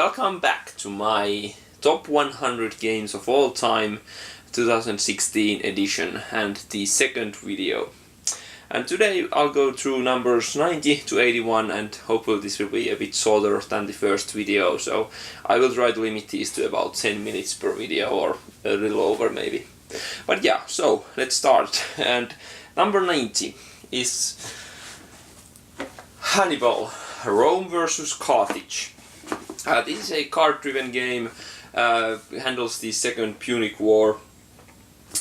welcome back to my top 100 games of all time 2016 edition and the second video. And today I'll go through numbers 90 to 81 and hopefully this will be a bit shorter than the first video, so I will try to limit these to about 10 minutes per video or a little over maybe. But yeah, so let's start. And number 90 is Hannibal, Rome versus Carthage. This is a card-driven game, handles the Second Punic War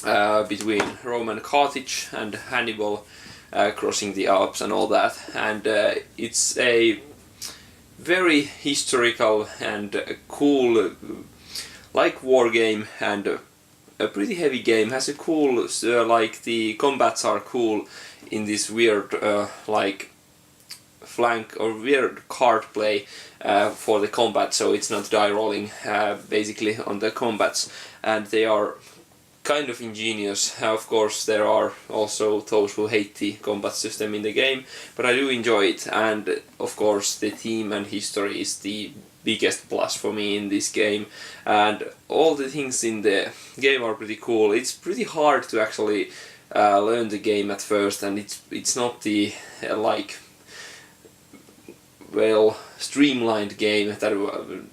between Rome and Carthage and Hannibal crossing the Alps and all that. And it's a very historical and cool, like war game, and a pretty heavy game. Has a cool, like the combats are cool in this weird like flank or weird card play for the combat, so it's not die rolling basically on the combats, and they are kind of ingenious. Of course there are also those who hate the combat system in the game, but I do enjoy it, and of course the theme and history is the biggest plus for me in this game, and all the things in the game are pretty cool. It's pretty hard to actually learn the game at first, and it's not the like well streamlined game that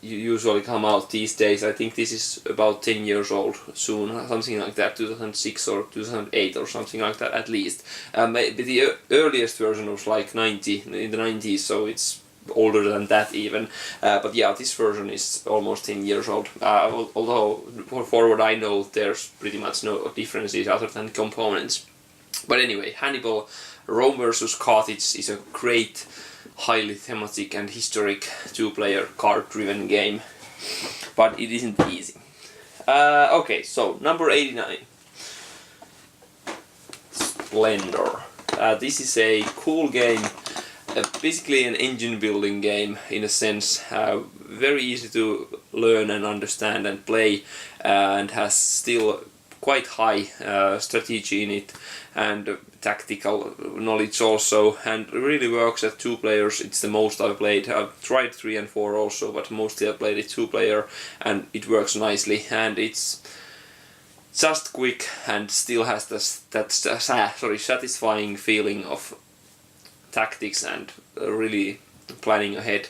usually come out these days. I think this is about 10 years old soon, something like that, 2006 or 2008 or something like that at least. Maybe the earliest version was like in the 90s, so it's older than that even. But yeah, this version is almost 10 years old, although for what I know there's pretty much no differences other than components. But anyway, Hannibal, Rome versus Carthage is a great, highly thematic and historic two-player card-driven game, but it isn't easy. Okay, so number 89, Splendor. This is a cool game, basically an engine building game in a sense, very easy to learn and understand and play, and has still quite high strategy in it and tactical knowledge also, and really works at two players. It's the most I've played. I've tried 3 and 4 also, but mostly I've played it 2 player, and it works nicely, and it's just quick and still has that satisfying feeling of tactics and really planning ahead,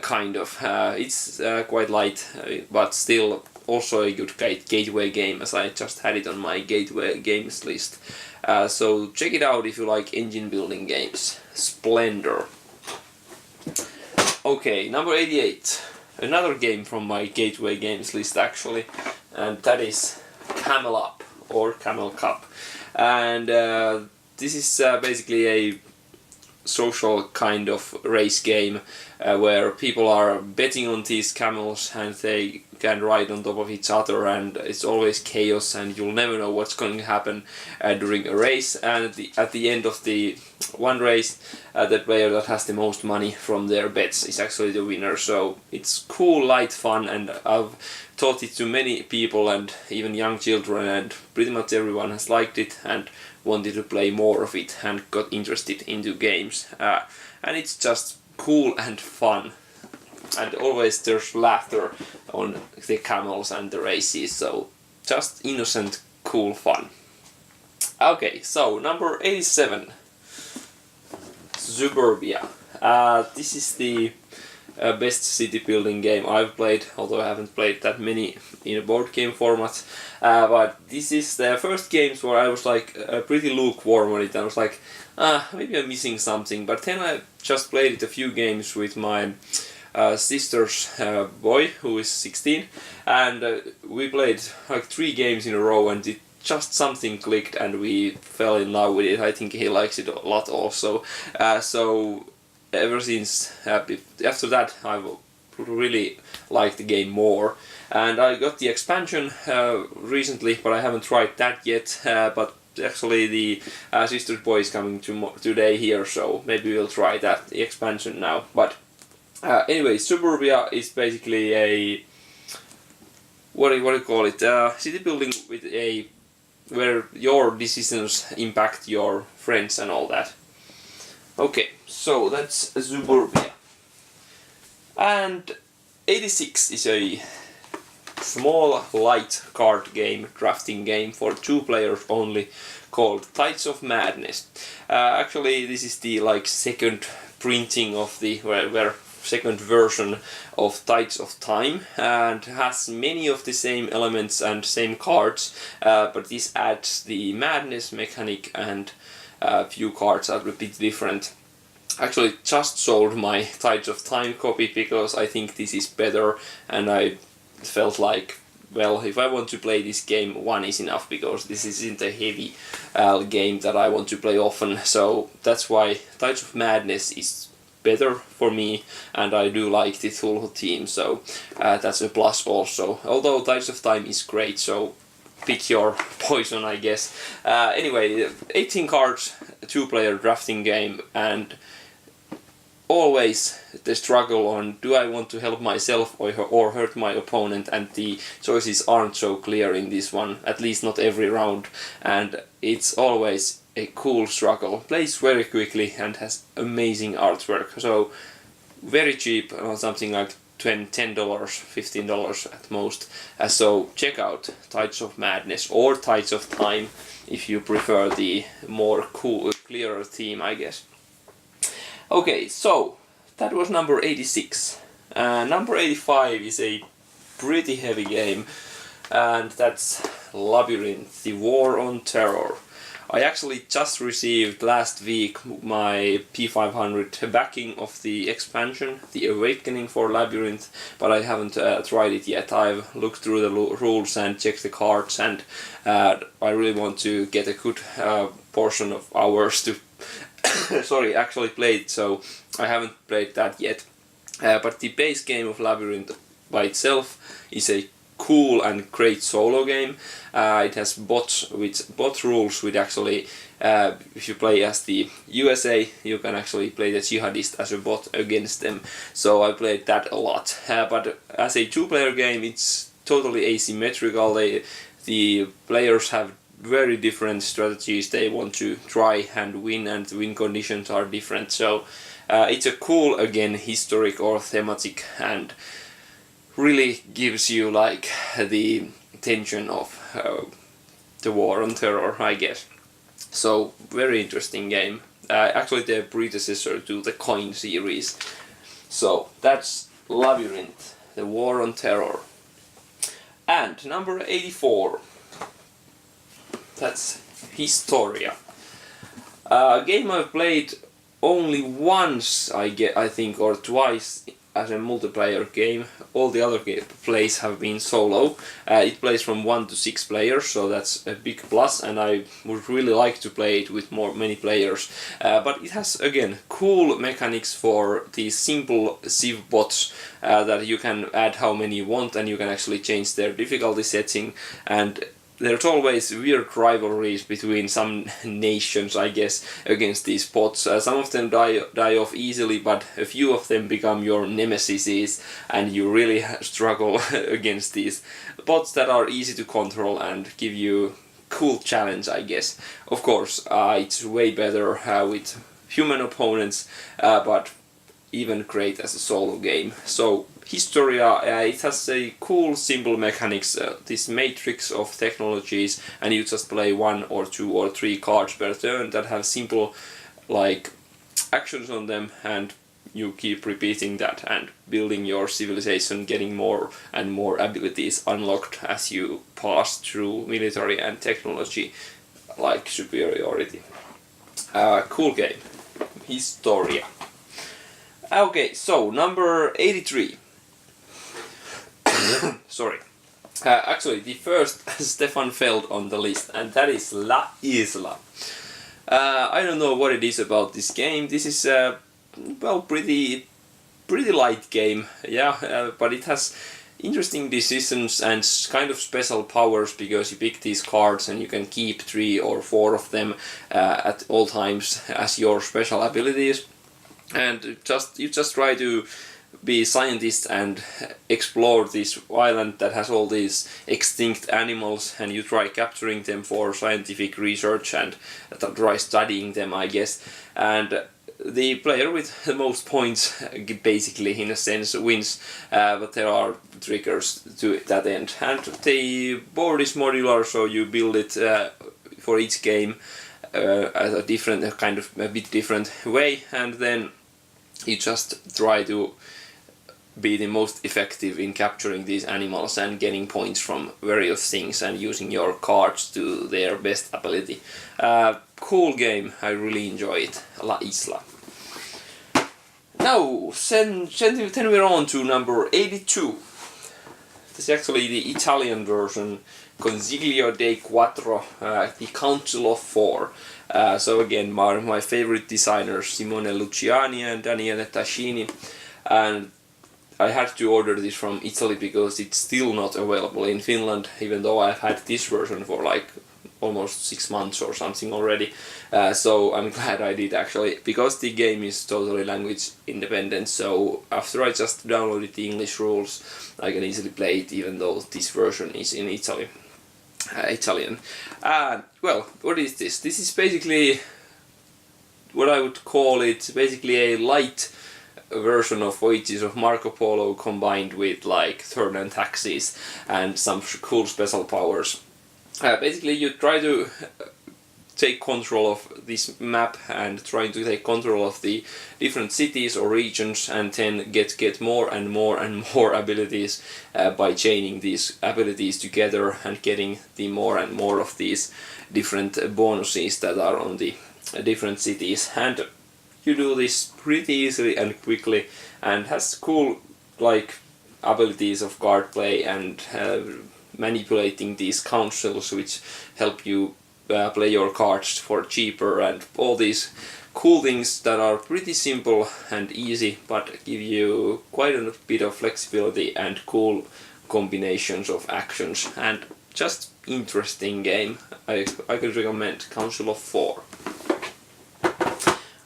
kind of. It's quite light, but still also a good gateway game, as I just had it on my gateway games list. So check it out if you like engine building games. Splendor. Okay, number 88. Another game from my gateway games list actually, and that is Camel Up or Camel Cup. And this is basically a social kind of race game where people are betting on these camels and they can ride on top of each other, and it's always chaos and you'll never know what's going to happen during a race, and at the end of the one race the player that has the most money from their bets is actually the winner. So it's cool, light fun, and I've taught it to many people and even young children, and pretty much everyone has liked it and wanted to play more of it and got interested into games, and it's just cool and fun, and always there's laughter on the camels and the races, so just innocent, cool fun. Okay, so number 87, Suburbia. This is the best city building game I've played, although I haven't played that many in a board game format, but this is the first games where I was like pretty lukewarm on it. I was like, maybe I'm missing something, but then I just played it a few games with my sister's boy, who is 16, and we played like 3 games in a row, and it just something clicked and we fell in love with it. I think he likes it a lot also, so ever since, after that, I've really liked the game more. And I got the expansion recently, but I haven't tried that yet. But actually the sister's boy is coming today here, so maybe we'll try that, the expansion now. But anyway, Suburbia is basically a, what do you call it, city building with where your decisions impact your friends and all that. Okay, so that's Suburbia. And 86 is a small, light card game, drafting game for 2 players only, called Tides of Madness. Actually, this is the second printing of the second version of Tides of Time, and has many of the same elements and same cards, but this adds the madness mechanic, and a few cards are a bit different. Actually, just sold my Tides of Time copy because I think this is better, and I felt like, well, if I want to play this game, 1 is enough, because this isn't a heavy game that I want to play often. So that's why Tides of Madness is better for me, and I do like the Thulhu theme, so that's a plus also. Although Tides of Time is great, so pick your poison, I guess. Anyway, 18 cards, 2-player drafting game, and always the struggle on, do I want to help myself or hurt my opponent, and the choices aren't so clear in this one, at least not every round, and it's always a cool struggle. Plays very quickly and has amazing artwork, so very cheap, something like $10, $15 at most. So check out Tides of Madness or Tides of Time if you prefer the more cool, clearer theme, I guess. Okay, so that was number 86. Number 85 is a pretty heavy game, and that's Labyrinth, the War on Terror. I actually just received last week my P500 backing of the expansion, The Awakening for Labyrinth, but I haven't tried it yet. I've looked through the rules and checked the cards, and I really want to get a good portion of hours to actually play it, so I haven't played that yet. But the base game of Labyrinth by itself is a cool and great solo game. It has bot rules, with actually, if you play as the USA, you can actually play the jihadist as a bot against them. So I played that a lot. But as a 2-player game, it's totally asymmetrical. The players have very different strategies they want to try and the win conditions are different. So it's a cool, again, historic or thematic, and really gives you like the tension of the War on Terror, I guess. So very interesting game. Actually the predecessor to the Coin series. So that's Labyrinth, the War on Terror. And number 84. That's Historia. A game I've played only once, I think, or twice as a multiplayer game. All the other plays have been solo. It plays from 1 to 6 players, so that's a big plus, and I would really like to play it with many players. But it has, again, cool mechanics for these simple Civ bots that you can add how many you want, and you can actually change their difficulty setting, and there's always weird rivalries between some nations, I guess, against these bots. Some of them die off easily, but a few of them become your nemesis, and you really struggle against these bots that are easy to control and give you cool challenge, I guess. Of course, it's way better with human opponents, but even great as a solo game. So Historia, it has a cool, simple mechanics, this matrix of technologies, and you just play 1 or 2 or 3 cards per turn that have simple actions on them, and you keep repeating that and building your civilization, getting more and more abilities unlocked as you pass through military and technology superiority. Cool game. Historia. Okay, so number 83. Sorry. Actually, the first Stefan failed on the list, and that is La Isla. I don't know what it is about this game. This is pretty light game, yeah, but it has interesting decisions and kind of special powers, because you pick these cards and you can keep 3 or 4 of them at all times as your special abilities, and you just try to be scientist and explore this island that has all these extinct animals, and you try capturing them for scientific research and try studying them, I guess. And the player with the most points basically in a sense wins, but there are triggers to that end. And the board is modular, so you build it for each game as a different a bit different way, and then you just try to be the most effective in capturing these animals and getting points from various things and using your cards to their best ability. Cool game, I really enjoy it. La Isla. Now, then we're on to number 82. This is actually the Italian version, Consiglio dei Quattro, the Council of Four. So again, my favorite designers, Simone Luciani and Daniele Tascini, and I had to order this from Italy because it's still not available in Finland, even though I've had this version for like almost 6 months or something already. So I'm glad I did actually, because the game is totally language independent, so after I just downloaded the English rules, I can easily play it even though this version is in Italian. Well, what is this? This is basically what I would call it, basically a light version of Voyages of Marco Polo combined with like turn and taxis and some cool special powers. Basically you try to take control of this map and trying to take control of the different cities or regions, and then get more and more and more abilities by chaining these abilities together and getting the more and more of these different bonuses that are on the different cities. And you do this pretty easily and quickly, and has cool like abilities of card play and manipulating these councils which help you play your cards for cheaper, and all these cool things that are pretty simple and easy but give you quite a bit of flexibility and cool combinations of actions, and just interesting game. I could recommend Council of Four.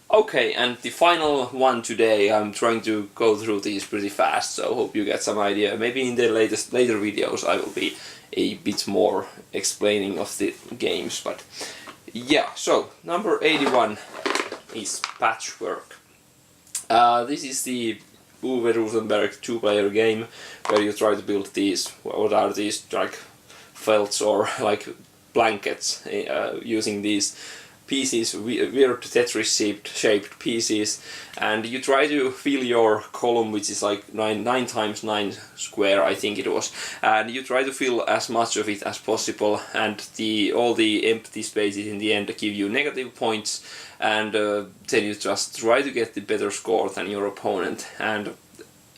Okay, and the final one today, I'm trying to go through these pretty fast, so hope you get some idea. Maybe in the later videos I will be a bit more explaining of the games, but yeah, so number 81 is Patchwork. This is the Uwe Rosenberg 2-player game where you try to build these, what are these, like felts or like blankets, using these pieces, weird Tetris shaped pieces, and you try to fill your column, which is like 9 times 9 square, I think it was, and you try to fill as much of it as possible, and all the empty spaces in the end give you negative points, and then you just try to get the better score than your opponent. And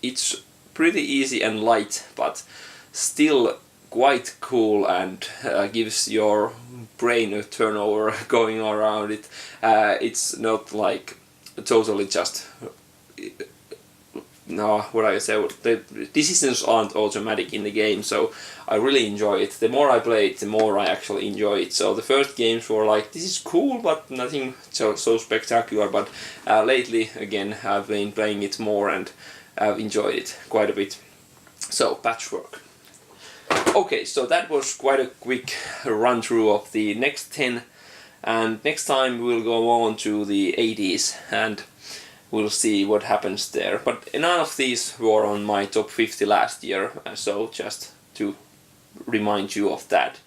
it's pretty easy and light, but still quite cool, and gives your brain a turnover going around it. It's not like totally just no, what I say, the decisions aren't automatic in the game, so I really enjoy it. The more I play it, the more I actually enjoy it. So the first games were like, this is cool, but nothing so spectacular, but lately again I've been playing it more and I've enjoyed it quite a bit. So Patchwork. Okay, so that was quite a quick run through of the next 10, and next time we'll go on to the 80s and we'll see what happens there. But none of these were on my top 50 last year, so just to remind you of that.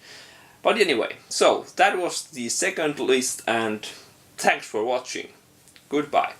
But anyway, so that was the second list, and thanks for watching. Goodbye.